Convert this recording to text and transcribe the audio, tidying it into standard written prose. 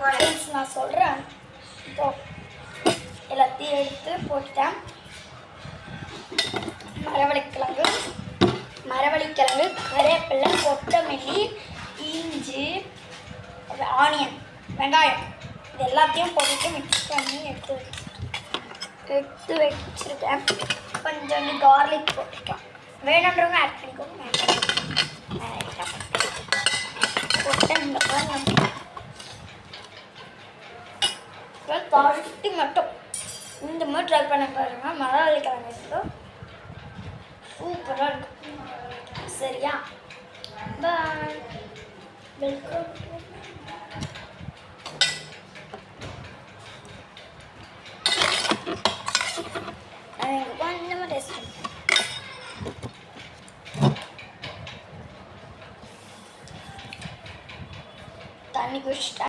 Friends நான் சொல்கிறேன். இப்போ எல்லாத்தையும் எடுத்து போட்டுட்டேன். மரவள்ளிக்கிழங்கு, கருவேப்பிலை, கொத்தமல்லி, இஞ்சி, ஆனியன், வெங்காயம் இது எல்லாத்தையும் போட்டுட்டு மிக்ஸ் பண்ணி எடுத்து வச்சுருக்கேன். கொஞ்சோண்டு கார்லிக் போட்டுக்கலாம். வேணுன்றவங்க ஆட் பண்ணிக்கோங்க. போட்டு இந்த தாழ்த்தி மட்டும் இந்த மாதிரி ட்ரை பண்ண பாருங்க. மரவள்ளிக்கிழங்கு சூப்பராக இருக்கும். சரியா? பாய். வெல்கம். கொஞ்சமாக டேஸ்ட் தண்ணி குடிச்சிட்டேன்.